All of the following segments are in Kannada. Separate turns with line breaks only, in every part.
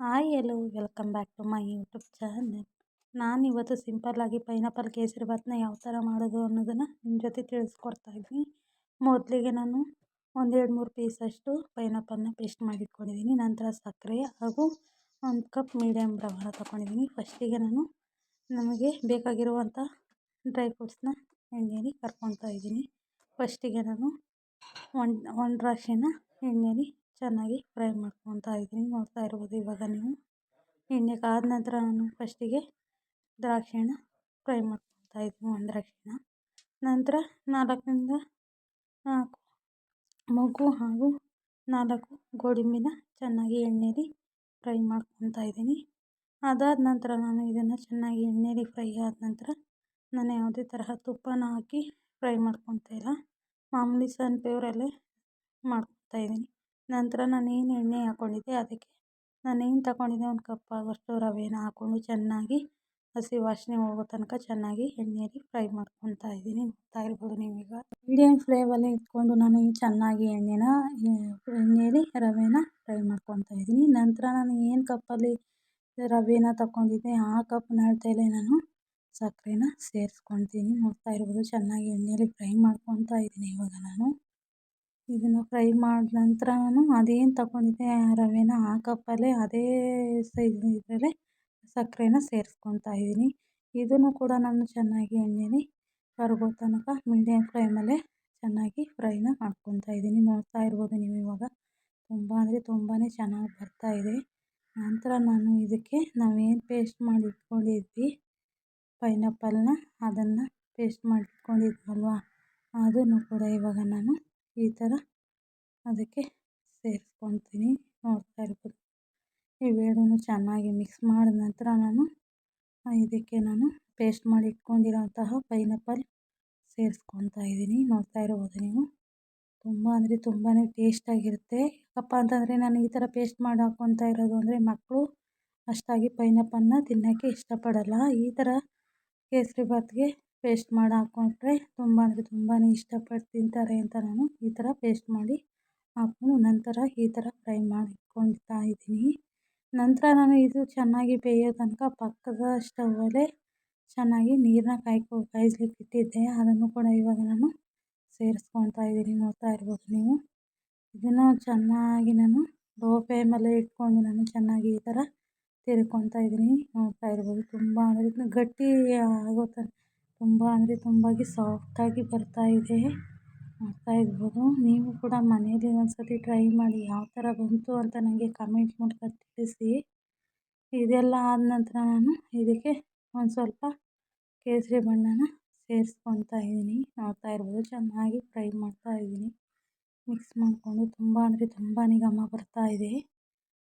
ಹಾಯ್ ಎಲ್ಲೋ welcome back to my YouTube channel. ನಾನಿವತ್ತು ಸಿಂಪಲ್ಲಾಗಿ ಪೈನಾಪಲ್ ಕೇಸರಿ ಭಾತ್ನ ಯಾವ ಥರ ಮಾಡೋದು ಅನ್ನೋದನ್ನು ನಿಮ್ಮ ಜೊತೆ ತಿಳಿಸ್ಕೊಡ್ತಾ ಇದ್ದೀನಿ. ಮೊದಲಿಗೆ ನಾನು 1-2-3 ಪೀಸಷ್ಟು ಪೈನಾಪಲ್ನ ಪೇಸ್ಟ್ ಮಾಡಿಟ್ಕೊಂಡಿದ್ದೀನಿ. ನಂತರ ಸಕ್ಕರೆ ಹಾಗೂ 1 ಕಪ್ ಮೀಡಿಯಮ್ ರವಾನ ತೊಗೊಂಡಿದ್ದೀನಿ. ಫಸ್ಟಿಗೆ ನಾನು ನಮಗೆ ಬೇಕಾಗಿರುವಂಥ ಡ್ರೈ ಫ್ರೂಟ್ಸ್ನ ಎಣ್ಣೆಯಲ್ಲಿ ಕರ್ಕೊತಾ ಇದ್ದೀನಿ. ಫಸ್ಟಿಗೆ ನಾನು ಒಂದು ದ್ರಾಕ್ಷಿನ ಎಣ್ಣೆಯಲ್ಲಿ ಚೆನ್ನಾಗಿ ಫ್ರೈ ಮಾಡ್ಕೊತಾ ಇದ್ದೀನಿ. ನೋಡ್ತಾ ಇರ್ಬೋದು ಇವಾಗ ನೀವು. ಎಣ್ಣೆ ಕಾದ ನಂತರ ನಾನು ಫಸ್ಟಿಗೆ ದ್ರಾಕ್ಷಿನ ಫ್ರೈ ಮಾಡ್ಕೊತಾ ಇದ್ದೀನಿ. ಒಂದು ದ್ರಾಕ್ಷಿನ ನಂತರ 4 ಮೊಗ್ಗು ಹಾಗೂ 4 ಗೋಡಂಬಿನ ಚೆನ್ನಾಗಿ ಎಣ್ಣೆಯಲ್ಲಿ ಫ್ರೈ ಮಾಡ್ಕೊತಾ ಇದ್ದೀನಿ. ಅದಾದ ನಂತರ ನಾನು ಇದನ್ನು ಚೆನ್ನಾಗಿ ಎಣ್ಣೆಯಲ್ಲಿ ಫ್ರೈ ಆದ ನಂತರ ನಾನು ಯಾವುದೇ ತರಹ ತುಪ್ಪನ ಹಾಕಿ ಫ್ರೈ ಮಾಡ್ಕೊತಾ ಇಲ್ಲ, ಮಾಮೂಲಿ ಸನ್ಫ್ಲವರಲ್ಲೇ ಮಾಡ್ಕೊತಾ ಇದ್ದೀನಿ. ನಂತರ ನಾನೇನು ಎಣ್ಣೆ ಹಾಕ್ಕೊಂಡಿದ್ದೆ ಅದಕ್ಕೆ ನಾನೇನು ತಗೊಂಡಿದ್ದೆ 1 ಕಪ್ ಆಗೋಷ್ಟು ರವೆನ ಹಾಕ್ಕೊಂಡು ಚೆನ್ನಾಗಿ ಹಸಿ ವಾಸನೆ ಹೋಗೋ ತನಕ ಚೆನ್ನಾಗಿ ಎಣ್ಣೆಯಲ್ಲಿ ಫ್ರೈ ಮಾಡ್ಕೊತಾ ಇದ್ದೀನಿ. ನೋಡ್ತಾ ಇರ್ಬೋದು ನೀವೀಗ. ಮೀಡಿಯಮ್ ಫ್ಲೇಮಲ್ಲಿ ಇಟ್ಕೊಂಡು ನಾನು ಚೆನ್ನಾಗಿ ಎಣ್ಣೆಯಲ್ಲಿ ರವೆನ ಫ್ರೈ ಮಾಡ್ಕೊತಾ ಇದ್ದೀನಿ. ನಂತರ ನಾನು ಏನು ಕಪ್ಪಲ್ಲಿ ರವೆನ ತಗೊಂಡಿದ್ದೆ ಆ ಕಪ್ನ ಅಳತೆಯಲ್ಲೇ ನಾನು ಸಕ್ಕರೆನ ಸೇರಿಸ್ಕೊತೀನಿ. ನೋಡ್ತಾ ಇರ್ಬೋದು ಚೆನ್ನಾಗಿ ಎಣ್ಣೆಯಲ್ಲಿ ಫ್ರೈ ಮಾಡ್ಕೊತಾ ಇದ್ದೀನಿ. ಇವಾಗ ನಾನು ಇದನ್ನು ಫ್ರೈ ಮಾಡಿದ ನಂತರ ನಾನು ಅದೇನು ತಗೊಂಡಿದ್ದೆ ಆ ರವೆನ ಆ ಕಪ್ಪಲ್ಲೇ ಅದೇ ಸೈಜ್ ಇದರಲ್ಲೇ ಸಕ್ಕರೆನ ಸೇರಿಸ್ಕೊತಾ ಇದ್ದೀನಿ. ಇದನ್ನು ಕೂಡ ನಾನು ಚೆನ್ನಾಗಿ ಎಣ್ಣೆಯಲ್ಲಿ ಕರಗೋ ತನಕ ಮೀಡಿಯಮ್ ಫ್ಲೇಮಲ್ಲೇ ಚೆನ್ನಾಗಿ ಫ್ರೈನ ಮಾಡ್ಕೊತಾ ಇದ್ದೀನಿ. ನೋಡ್ತಾ ಇರ್ಬೋದು ನೀವು ಇವಾಗ. ತುಂಬಾ ಚೆನ್ನಾಗಿ ಬರ್ತಾಯಿದೆ. ನಂತರ ನಾನು ಇದಕ್ಕೆ ನಾವೇನು ಪೇಸ್ಟ್ ಮಾಡಿ ಇಟ್ಕೊಂಡಿದ್ವಿ ಪೈನಾಪಲ್ನ, ಅದನ್ನು ಪೇಸ್ಟ್ ಮಾಡಿ ಇಟ್ಕೊಂಡಿದ್ವಲ್ವ ಅದನ್ನು ಕೂಡ ಇವಾಗ ನಾನು ಈ ಥರ ಅದಕ್ಕೆ ಸೇರಿಸ್ಕೊತೀನಿ. ನೋಡ್ತಾ ಇರ್ಬೋದು. ಇವೆರಡನ್ನೂ ಚೆನ್ನಾಗಿ ಮಿಕ್ಸ್ ಮಾಡಿದ ನಂತರ ಇದಕ್ಕೆ ನಾನು ಪೇಸ್ಟ್ ಮಾಡಿ ಇಟ್ಕೊಂಡಿರೋಂತಹ ಪೈನಾಪಲ್ ಸೇರಿಸ್ಕೊತಾ ಇದ್ದೀನಿ. ನೋಡ್ತಾ ಇರ್ಬೋದು ನೀವು. ತುಂಬಾ ಟೇಸ್ಟಾಗಿರುತ್ತೆ. ಯಾಕಪ್ಪ ಅಂತಂದರೆ ನಾನು ಈ ಥರ ಪೇಸ್ಟ್ ಮಾಡಿ ಹಾಕ್ಕೊತಾ ಇರೋದು ಅಂದರೆ ಮಕ್ಕಳು ಅಷ್ಟಾಗಿ ಪೈನಾಪಲ್ನ ತಿನ್ನೋಕ್ಕೆ ಇಷ್ಟಪಡಲ್ಲ. ಈ ಥರ ಕೇಸರಿ ಭಾತ್ಗೆ ಪೇಸ್ಟ್ ಮಾಡಿ ಹಾಕ್ಕೊಂಡ್ರೆ ತುಂಬಾ ಇಷ್ಟಪಟ್ಟು ತಿಂತಾರೆ ಅಂತ ನಾನು ಈ ಥರ ಪೇಸ್ಟ್ ಮಾಡಿ ಹಾಕ್ಕೊಂಡು ನಂತರ ಈ ಥರ ಫ್ರೈ ಮಾಡಿ ಇಟ್ಕೊತಾ ಇದ್ದೀನಿ. ನಂತರ ನಾನು ಇದು ಚೆನ್ನಾಗಿ ಬೇಯೋ ತನಕ ಪಕ್ಕದ ಸ್ಟವಲ್ಲೇ ಚೆನ್ನಾಗಿ ನೀರನ್ನ ಕಾಯಿಸ್ಲಿಕ್ಕೆ ಇಟ್ಟಿದ್ದೆ. ಅದನ್ನು ಕೂಡ ಇವಾಗ ನಾನು ಸೇರಿಸ್ಕೊತಾ ಇದ್ದೀನಿ. ನೋಡ್ತಾ ಇರ್ಬೋದು ನೀವು. ಇದನ್ನು ಚೆನ್ನಾಗಿ ನಾನು ಲೋ ಫ್ಲೇಮಲ್ಲೇ ಇಟ್ಕೊಂಡು ನಾನು ಚೆನ್ನಾಗಿ ಈ ಥರ ತಿರ್ಕೊತಾ ಇದ್ದೀನಿ. ನೋಡ್ತಾ ಇರ್ಬೋದು. ಗಟ್ಟಿ ಆಗೋ ಥರ ತುಂಬಾ ಸಾಫ್ಟಾಗಿ ಬರ್ತಾಯಿದೆ. ನೋಡ್ತಾ ಇರ್ಬೋದು. ನೀವು ಕೂಡ ಮನೇಲಿ ಒಂದ್ಸತಿ ಟ್ರೈ ಮಾಡಿ ಯಾವ ಥರ ಬಂತು ಅಂತ ನನಗೆ ಕಮೆಂಟ್ ಮೂಲಕ ತಿಳಿಸಿ. ಇದೆಲ್ಲ ಆದ ನಂತರ ನಾನು ಇದಕ್ಕೆ ಒಂದು ಸ್ವಲ್ಪ ಕೇಸರಿ ಬಣ್ಣನ ಸೇರಿಸ್ಕೊತಾ ಇದ್ದೀನಿ. ನೋಡ್ತಾ ಇರ್ಬೋದು. ಚೆನ್ನಾಗಿ ಫ್ರೈ ಮಾಡ್ತಾ ಇದ್ದೀನಿ. ಮಿಕ್ಸ್ ಮಾಡಿಕೊಂಡು ತುಂಬಾ ಘಮ ಬರ್ತಾಯಿದೆ.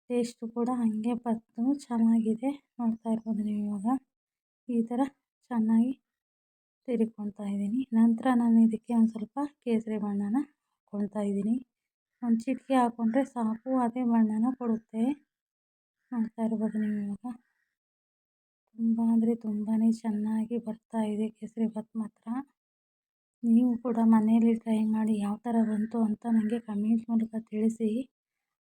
ಟೇಸ್ಟು ಕೂಡ ಹಾಗೆ ಬಂತು, ಚೆನ್ನಾಗಿದೆ. ನೋಡ್ತಾ ಇರ್ಬೋದು ನೀವು ಇವಾಗ. ಈ ಥರ ಚೆನ್ನಾಗಿ ತಿರ್ಕೊತಾ ಇದ್ದೀನಿ. ನಂತರ ನಾನು ಇದಕ್ಕೆ ಒಂದು ಸ್ವಲ್ಪ ಕೇಸರಿ ಬಣ್ಣನ ಹಾಕ್ಕೊತಾ ಇದ್ದೀನಿ. ಒಂದು ಚಿಟಿಕೆ ಹಾಕ್ಕೊಂಡ್ರೆ ಸಾಕು, ಅದೇ ಬಣ್ಣನ ಕೊಡುತ್ತೆ. ನೋಡ್ತಾ ಇರ್ಬೋದು ನೀವು ಇವಾಗ. ತುಂಬಾ ಚೆನ್ನಾಗಿ ಬರ್ತಾಯಿದೆ ಕೇಸರಿ ಭಾತ್ ಮಾತ್ರ. ನೀವು ಕೂಡ ಮನೆಯಲ್ಲಿ ಟ್ರೈ ಮಾಡಿ ಯಾವ ಥರ ಬಂತು ಅಂತ ನನಗೆ ಕಮೆಂಟ್ ಮೂಲಕ ತಿಳಿಸಿ.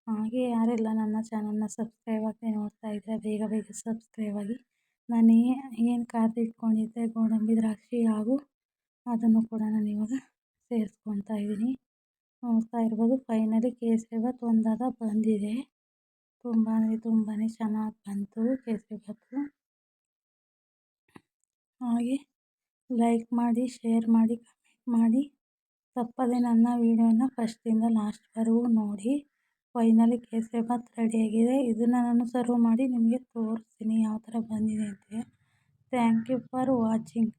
ಹಾಗೆ ಯಾರೆಲ್ಲ ನನ್ನ ಚಾನಲ್ನ ಸಬ್ಸ್ಕ್ರೈಬ್ ಆಗದೆ ನೋಡ್ತಾ ಇದ್ದರೆ ಬೇಗ ಸಬ್ಸ್ಕ್ರೈಬ್ ಆಗಿ. ನಾನು ಏನು ಕಾದಿಟ್ಕೊಂಡಿದ್ದೆ ಗೋಡಂಬಿ, ದ್ರಾಕ್ಷಿ ಹಾಗೂ ಅದನ್ನು ಕೂಡ ನಾನು ಇವಾಗ ಸೇರಿಸ್ಕೊತಾ ಇದ್ದೀನಿ. ನೋಡ್ತಾ ಇರ್ಬೋದು. ಫೈನಲಿ ಕೇಸರಿ ಭಾತ್ ಒಂದಾದ ಬಂದಿದೆ. ತುಂಬಾ ಚೆನ್ನಾಗಿ ಬಂತು ಕೇಸರಿ ಭಾತು. ಹಾಗೆ ಲೈಕ್ ಮಾಡಿ, ಶೇರ್ ಮಾಡಿ, ಕಮೆಂಟ್ ಮಾಡಿ. ತಪ್ಪದೆ ನನ್ನ ವೀಡಿಯೋನ ಫಸ್ಟಿಂದ ಲಾಸ್ಟ್ವರೆಗೂ ನೋಡಿ. ಫೈನಲಿ ಕೇಸರಿ ಭಾತ್ ರೆಡಿಯಾಗಿದೆ. ಇದನ್ನು ನಾನು ಸರ್ವ್ ಮಾಡಿ ನಿಮಗೆ ತೋರಿಸ್ತೀನಿ ಯಾವ ಥರ ಬಂದಿದೆ ಅಂತ. Thank you for watching.